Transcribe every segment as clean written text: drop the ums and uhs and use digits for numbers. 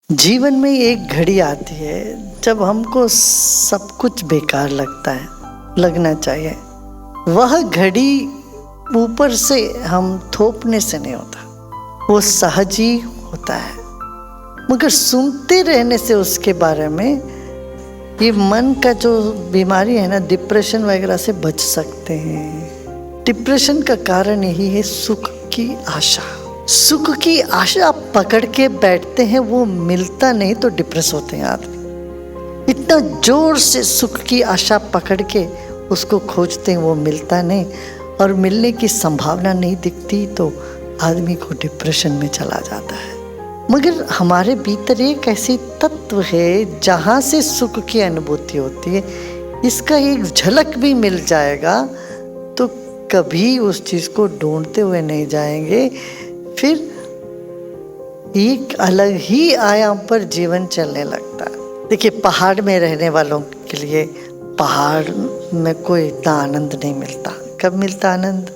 जीवन में एक घड़ी आती है जब हमको सब कुछ बेकार लगता है, लगना चाहिए। वह घड़ी ऊपर से हम थोपने से नहीं होता, वो सहज ही होता है। मगर सुनते रहने से उसके बारे में ये मन का जो बीमारी है ना, डिप्रेशन वगैरह से बच सकते हैं। डिप्रेशन का कारण यही है सुख की आशा। सुख की आशा पकड़ के बैठते हैं, वो मिलता नहीं तो डिप्रेस होते हैं आदमी। इतना जोर से सुख की आशा पकड़ के उसको खोजते हैं, वो मिलता नहीं और मिलने की संभावना नहीं दिखती तो आदमी को डिप्रेशन में चला जाता है। मगर हमारे भीतर एक ऐसी तत्व है जहाँ से सुख की अनुभूति होती है, इसका एक झलक भी मिल जाएगा तो कभी उस चीज़ को ढूंढते हुए नहीं जाएंगे। फिर एक अलग ही आयाम पर जीवन चलने लगता है। देखिए, पहाड़ में रहने वालों के लिए पहाड़ में कोई इतना आनंद नहीं मिलता। कब मिलता आनंद?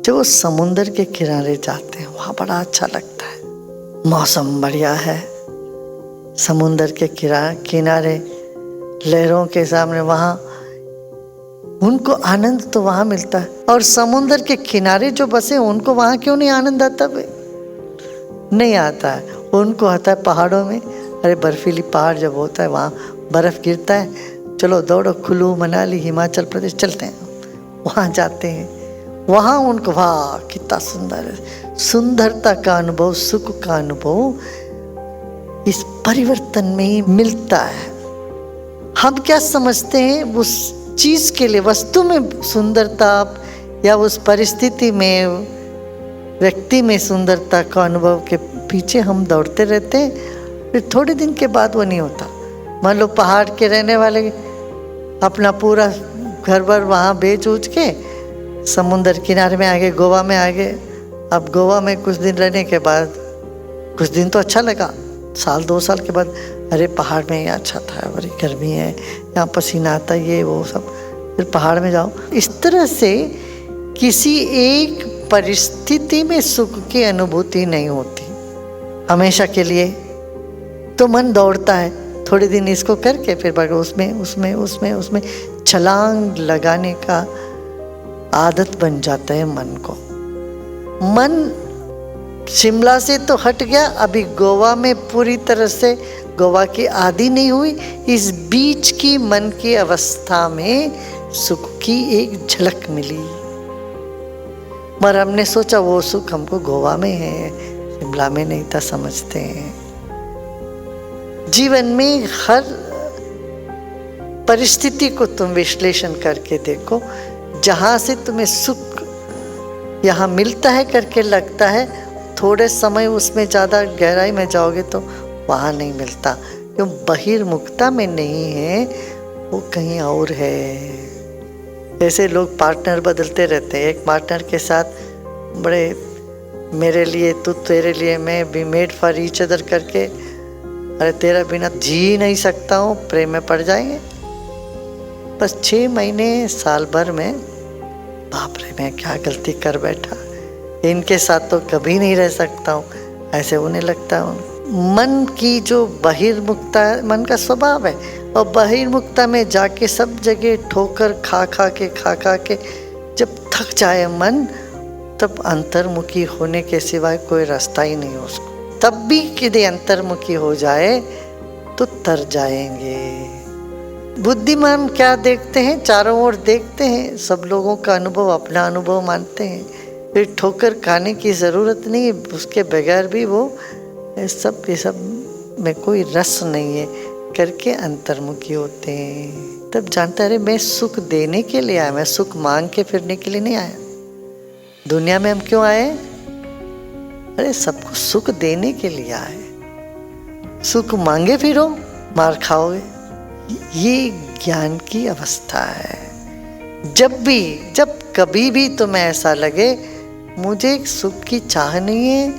जब वो समुंदर के किनारे जाते हैं, वहाँ बड़ा अच्छा लगता है। मौसम बढ़िया है, समुंदर के किनारे लहरों के सामने, वहाँ उनको आनंद तो वहाँ मिलता है। और समुंदर के किनारे जो बसे उनको वहाँ क्यों नहीं आनंद आता? नहीं आता है। उनको आता है पहाड़ों में। अरे बर्फीली पहाड़ जब होता है, वहाँ बर्फ़ गिरता है, चलो दौड़ो, कुल्लू मनाली हिमाचल प्रदेश चलते हैं, वहाँ जाते हैं। वहाँ उनको वाह कितना सुंदर है, सुंदरता का अनुभव, सुख का अनुभव इस परिवर्तन में ही मिलता है। हम क्या समझते हैं, उस चीज़ के लिए, वस्तु में सुंदरता या उस परिस्थिति में, व्यक्ति में सुंदरता का अनुभव के पीछे हम दौड़ते रहते हैं। फिर थोड़े दिन के बाद वो नहीं होता। मान लो पहाड़ के रहने वाले अपना पूरा घर भर वहाँ बेच उच के समुंदर किनारे में आ गए, गोवा में आ गए। अब गोवा में कुछ दिन रहने के बाद, कुछ दिन तो अच्छा लगा, साल 2 साल के बाद अरे पहाड़ में ये अच्छा था, बड़ी गर्मी है, यहाँ पसीना आता है, ये वो सब, फिर पहाड़ में जाओ। इस तरह से किसी एक परिस्थिति में सुख की अनुभूति नहीं होती हमेशा के लिए। तो मन दौड़ता है, थोड़े दिन इसको करके फिर उसमें छलांग लगाने का आदत बन जाता है मन को। मन शिमला से तो हट गया, अभी गोवा में पूरी तरह से गोवा की आदि नहीं हुई। इस बीच की मन की अवस्था में सुख की एक झलक मिली, मगर हमने सोचा वो सुख हमको गोवा में है, शिमला में नहीं था, समझते हैं। जीवन में हर परिस्थिति को तुम विश्लेषण करके देखो, जहाँ से तुम्हें सुख यहाँ मिलता है करके लगता है, थोड़े समय उसमें ज़्यादा गहराई में जाओगे तो वहाँ नहीं मिलता। क्यों? बहिर्मुखता में नहीं है, वो कहीं और है। जैसे लोग पार्टनर बदलते रहते हैं, एक पार्टनर के साथ बड़े मेरे लिए तू, तेरे लिए मैं, be made for each other करके, अरे तेरा बिना जी नहीं सकता हूँ, प्रेम में पड़ जाएंगे। बस 6 महीने साल भर में बाप रे मैं क्या गलती कर बैठा, इनके साथ तो कभी नहीं रह सकता हूँ, ऐसे होने लगता हूँ। मन की जो बहिर्मुखता है, मन का स्वभाव है, और बहिर्मुखता में जाके सब जगह ठोकर खा के जब थक जाए मन, तब अंतर्मुखी होने के सिवाय कोई रास्ता ही नहीं हो उसको। तब भी यदि अंतर्मुखी हो जाए तो तर जाएंगे। बुद्धिमान क्या देखते हैं? चारों ओर देखते हैं, सब लोगों का अनुभव अपना अनुभव मानते हैं, फिर ठोकर खाने की ज़रूरत नहीं है, उसके बगैर भी वो ये सब में कोई रस नहीं है करके अंतर्मुखी होते हैं। तब जानता है अरे मैं सुख देने के लिए आया, मैं सुख मांग के फिरने के लिए नहीं आया। दुनिया में हम क्यों आए? अरे सबको सुख देने के लिए आए। सुख मांगे फिरो, मार खाओगे। ये ज्ञान की अवस्था है। जब कभी भी तुम्हें ऐसा लगे मुझे सुख की चाह नहीं है,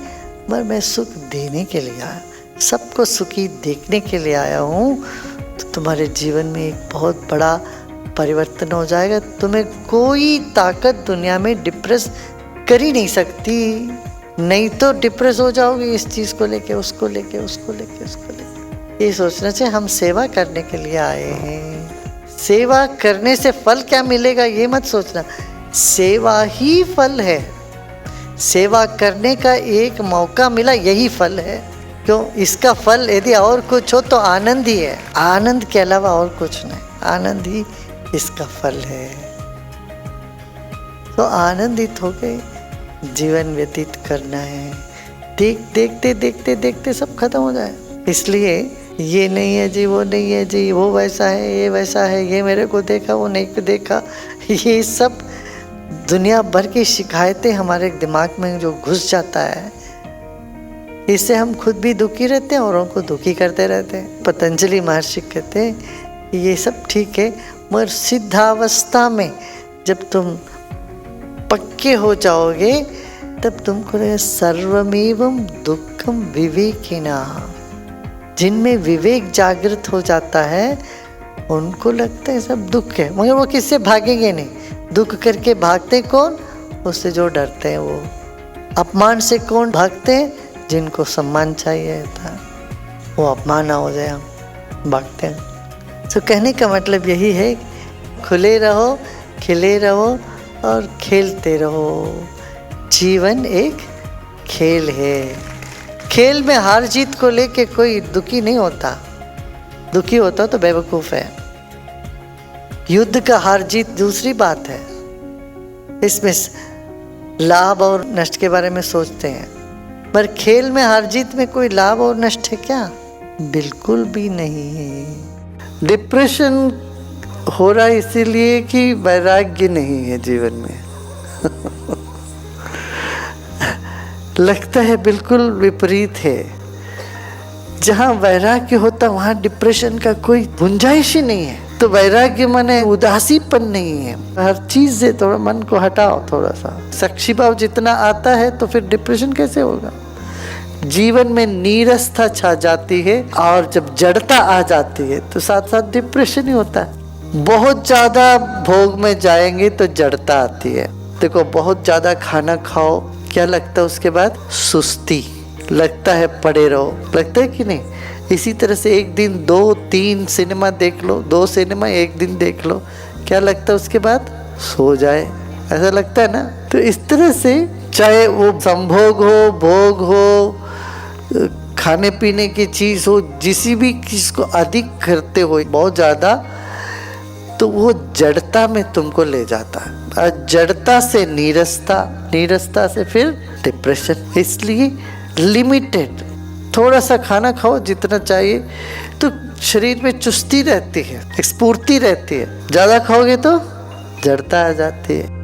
मगर मैं सुख देने के लिए आया, सबको सुखी देखने के लिए आया हूँ, तो तुम्हारे जीवन में एक बहुत बड़ा परिवर्तन हो जाएगा। तुम्हें कोई ताकत दुनिया में डिप्रेस कर ही नहीं सकती। नहीं तो डिप्रेस हो जाओगे इस चीज को लेके, उसको लेके, उसको लेके, उसको लेके। ये सोचना चाहिए हम सेवा करने के लिए आए हैं। सेवा करने से फल क्या मिलेगा ये मत सोचना, सेवा ही फल है। सेवा करने का एक मौका मिला, यही फल है। क्यों? इसका फल यदि और कुछ हो तो आनंद ही है, आनंद के अलावा और कुछ नहीं, आनंद ही इसका फल है। तो आनंदित होके जीवन व्यतीत करना है। देखते देखते देखते सब खत्म हो जाए। इसलिए ये नहीं है जी, वो नहीं है जी, वो वैसा है, ये वैसा है, ये मेरे को देखा, वो नहीं देखा, ये सब दुनिया भर की शिकायतें हमारे दिमाग में जो घुस जाता है, इससे हम खुद भी दुखी रहते हैं, औरों को दुखी करते रहते हैं। पतंजलि महर्षि कहते हैं ये सब ठीक है, मगर सिद्धावस्था में जब तुम पक्के हो जाओगे तब तुमको लगेगा सर्वमेवं दुक्खम विवेकिना। जिनमें विवेक जागृत हो जाता है उनको लगता है सब दुख है, मगर वो किससे भागेंगे नहीं। दुख करके भागते कौन? उससे जो डरते हैं वो। अपमान से कौन भागते हैं? जिनको सम्मान चाहिए था, वो अपमान ना हो जाए हम भागते हैं। तो कहने का मतलब यही है, खुले रहो, खिले रहो और खेलते रहो। जीवन एक खेल है। खेल में हार जीत को लेके कोई दुखी नहीं होता, दुखी होता तो बेवकूफ है। युद्ध का हार जीत दूसरी बात है, इसमें लाभ और नष्ट के बारे में सोचते हैं, पर खेल में हार जीत में कोई लाभ और नष्ट है क्या? बिल्कुल भी नहीं है। डिप्रेशन हो रहा है इसीलिए कि वैराग्य नहीं है जीवन में। लगता है बिल्कुल विपरीत है। जहाँ वैराग्य होता वहाँ डिप्रेशन का कोई गुंजाइश ही नहीं है। तो वैराग्य माने उदासीपन नहीं है। हर चीज से थोड़ा मन को हटाओ, थोड़ा सा साक्षी भाव जितना आता है तो फिर डिप्रेशन कैसे होगा? जीवन में नीरसता छा जाती है और जब जड़ता आ जाती है तो साथ साथ डिप्रेशन ही होता है। बहुत ज्यादा भोग में जाएंगे तो जड़ता आती है। देखो, बहुत ज्यादा खाना खाओ, क्या लगता है उसके बाद? सुस्ती लगता है, पड़े रहो, लगता है कि नहीं? इसी तरह से एक दिन 2-3 सिनेमा देख लो, 2 सिनेमा एक दिन देख लो, क्या लगता है उसके बाद? सो जाए, ऐसा लगता है ना? तो इस तरह से चाहे वो संभोग हो, भोग हो, खाने पीने की चीज हो, जिस भी चीज को अधिक करते हो बहुत ज्यादा, तो वो जड़ता में तुमको ले जाता है। और जड़ता से नीरसता, नीरसता से फिर डिप्रेशन। इसलिए लिमिटेड थोड़ा सा खाना खाओ जितना चाहिए, तो शरीर में चुस्ती रहती है, स्फूर्ति रहती है। ज्यादा खाओगे तो जड़ता आ जाती है।